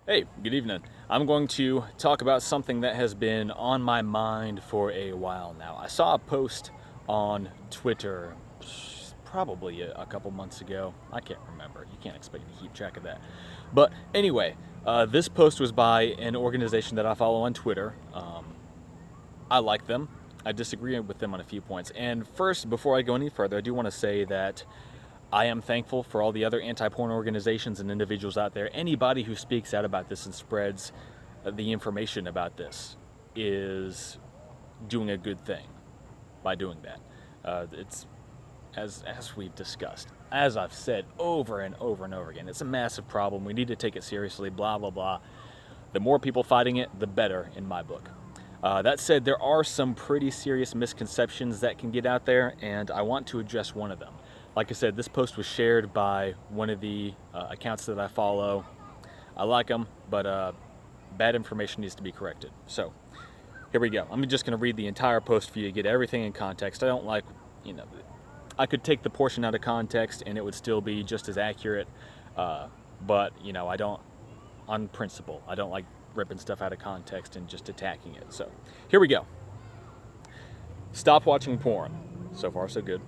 Hey, good evening. I'm going to talk about something that has been on my mind for a while now. I saw a post on Twitter probably a couple months ago. I can't remember. You can't expect me to keep track of that. But anyway, this post was by an organization that I follow on Twitter. I like them. I disagree with them on a few points. And first, before I go any further, I do want to say that I am thankful for all the other anti porn organizations and individuals out there. Anybody who speaks out about this and spreads the information about this is doing a good thing by doing that. It's as we've discussed, as I've said over and over and over again, it's a massive problem. We need to take it seriously. Blah blah blah. The more people fighting it, the better, in my book. That said, there are some pretty serious misconceptions that can get out there, and I want to address one of them. Like I said, this post was shared by one of the accounts that I follow. I like them, but bad information needs to be corrected. So, here we go. I'm just going to read the entire post for you to get everything in context. I don't like, you know, I could take the portion out of context and it would still be just as accurate. But, I don't, on principle, I don't like ripping stuff out of context and just attacking it. So, here we go. Stop watching porn. So far, so good.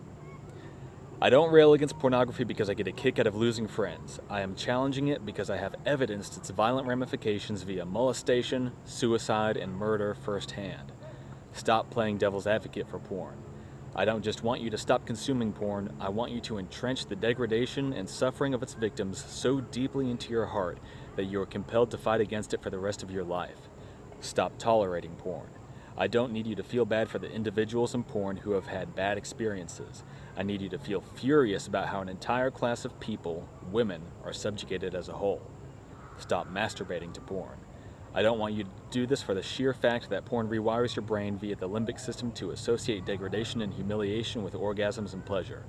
I don't rail against pornography because I get a kick out of losing friends. I am challenging it because I have evidenced its violent ramifications via molestation, suicide, and murder firsthand. Stop playing devil's advocate for porn. I don't just want you to stop consuming porn, I want you to entrench the degradation and suffering of its victims so deeply into your heart that you are compelled to fight against it for the rest of your life. Stop tolerating porn. I don't need you to feel bad for the individuals in porn who have had bad experiences. I need you to feel furious about how an entire class of people, women, are subjugated as a whole. Stop masturbating to porn. I don't want you to do this for the sheer fact that porn rewires your brain via the limbic system to associate degradation and humiliation with orgasms and pleasure.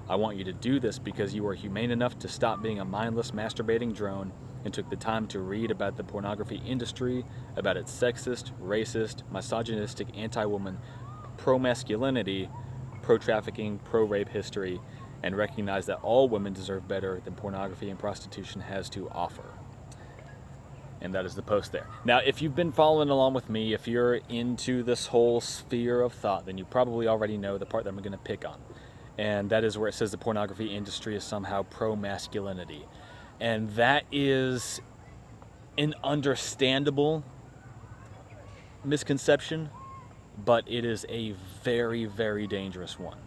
I want you to do this because you are humane enough to stop being a mindless masturbating drone and took the time to read about the pornography industry, about its sexist, racist, misogynistic, anti-woman, pro-masculinity, pro-trafficking, pro-rape history, and recognize that all women deserve better than pornography and prostitution has to offer. And that is the post there. Now, if you've been following along with me, if you're into this whole sphere of thought, then you probably already know the part that I'm going to pick on. And that is where it says the pornography industry is somehow pro-masculinity. And that is an understandable misconception, but it is a very, very dangerous one.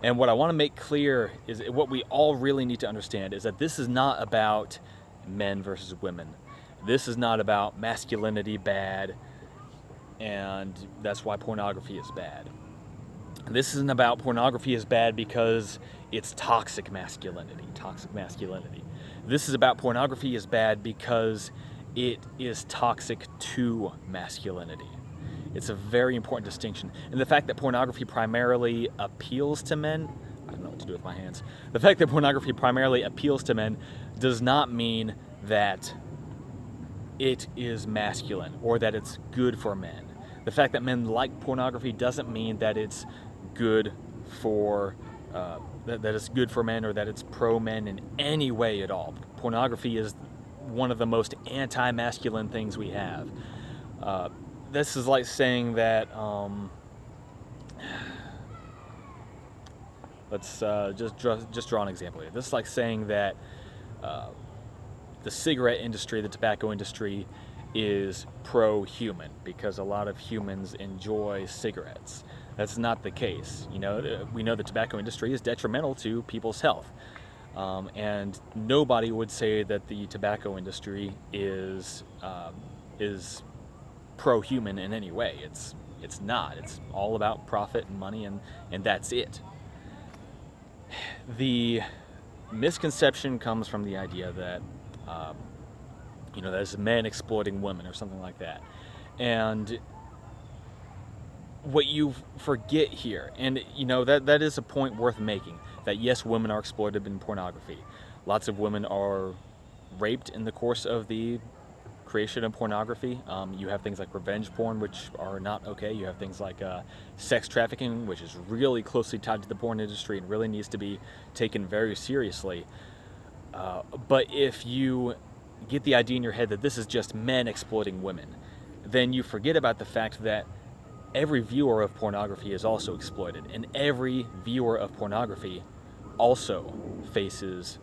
And what I want to make clear is what we all really need to understand is that this is not about men versus women. This is not about masculinity bad, and that's why pornography is bad. This isn't about pornography is bad because it's toxic masculinity. Toxic masculinity. This is about pornography is bad because it is toxic to masculinity. It's a very important distinction. And the fact that pornography primarily appeals to men, I don't know what to do with my hands. The fact that pornography primarily appeals to men does not mean that it is masculine or that it's good for men. The fact that men like pornography doesn't mean that it's good for that it's good for men or that it's pro men in any way at all. Pornography is one of the most anti-masculine things we have. This is like saying that let's just draw an example here. This is like saying that the cigarette industry, the tobacco industry, is pro-human because a lot of humans enjoy cigarettes. That's not the case. We know the tobacco industry is detrimental to people's health, and nobody would say that the tobacco industry is pro-human in any way. It's not. It's all about profit and money, and that's it. The misconception comes from the idea that there's men exploiting women or something like that. And what you forget here, and that is a point worth making, that yes, women are exploited in pornography. Lots of women are raped in the course of the creation of pornography. You have things like revenge porn, which are not okay. You have things like sex trafficking, which is really closely tied to the porn industry and really needs to be taken very seriously. But if you get the idea in your head that this is just men exploiting women, then you forget about the fact that every viewer of pornography is also exploited, and every viewer of pornography also faces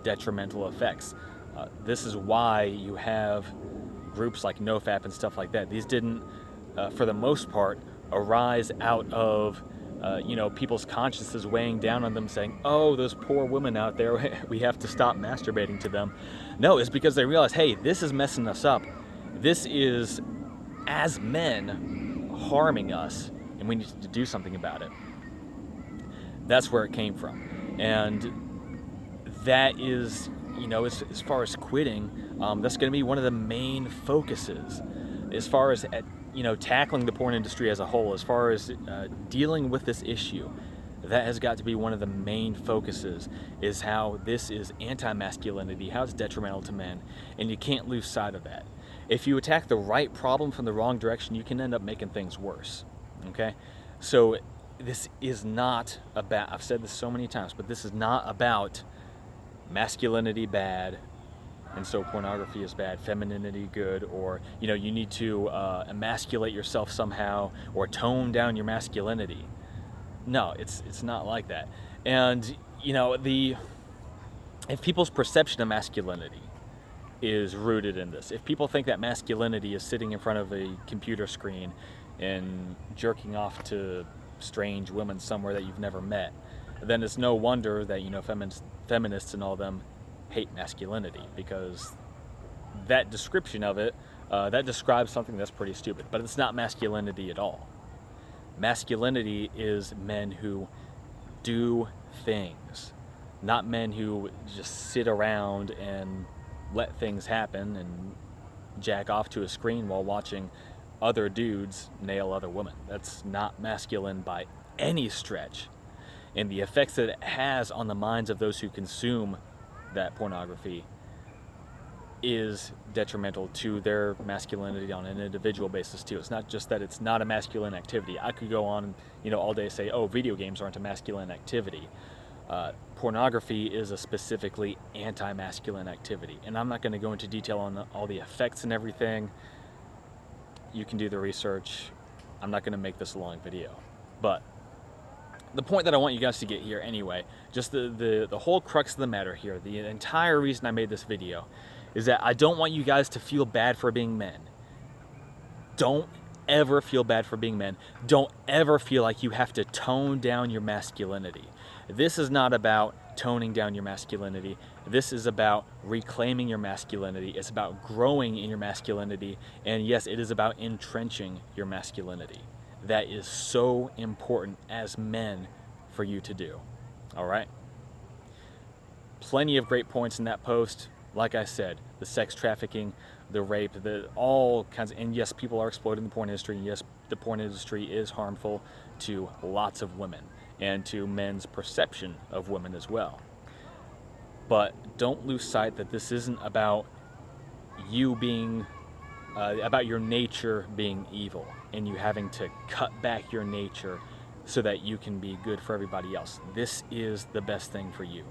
detrimental effects. This is why you have groups like NoFap and stuff like that. These didn't, for the most part, arise out of people's consciences weighing down on them saying, oh, those poor women out there, we have to stop masturbating to them. No, it's because they realize, hey, this is messing us up. This is, as men, harming us, and we need to do something about it. That's where it came from. And that is, as far as quitting, that's going to be one of the main focuses. As far as tackling the porn industry as a whole, as far as dealing with this issue, that has got to be one of the main focuses, is how this is anti-masculinity, how it's detrimental to men, and you can't lose sight of that. If you attack the right problem from the wrong direction, you can end up making things worse, okay? So this is not about, I've said this so many times, but this is not about masculinity bad, and so pornography is bad, femininity good, or you need to emasculate yourself somehow or tone down your masculinity. No, it's not like that. And if people's perception of masculinity is rooted in this, if people think that masculinity is sitting in front of a computer screen and jerking off to strange women somewhere that you've never met, then it's no wonder that feminists and all them hate masculinity, because that description of it, that describes something that's pretty stupid. But it's not masculinity at all. Masculinity is men who do things, not men who just sit around and let things happen and jack off to a screen while watching other dudes nail other women. That's not masculine by any stretch. And the effects that it has on the minds of those who consume that pornography is detrimental to their masculinity on an individual basis too. It's not just that it's not a masculine activity. I could go on, all day say, oh, video games aren't a masculine activity. Pornography is a specifically anti-masculine activity, and I'm not going to go into detail on all the effects and everything. You can do the research. I'm not going to make this a long video, but the point that I want you guys to get here anyway, just the whole crux of the matter here, the entire reason I made this video, is that I don't want you guys to feel bad for being men. Don't ever feel bad for being men. Don't ever feel like you have to tone down your masculinity. This is not about toning down your masculinity. This is about reclaiming your masculinity. It's about growing in your masculinity. And yes, it is about entrenching your masculinity. That is so important as men for you to do. All right? Plenty of great points in that post. Like I said, the sex trafficking, the rape, all kinds of, and yes, people are exploiting the porn industry. And yes, the porn industry is harmful to lots of women and to men's perception of women as well. But don't lose sight that this isn't about you being, about your nature being evil and you having to cut back your nature so that you can be good for everybody else. This is the best thing for you,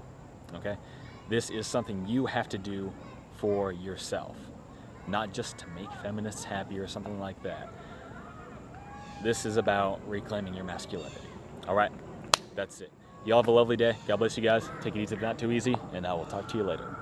okay? This is something you have to do for yourself, not just to make feminists happy or something like that. This is about reclaiming your masculinity. All right, that's it. Y'all have a lovely day. God bless you guys. Take it easy, not too easy, and I will talk to you later.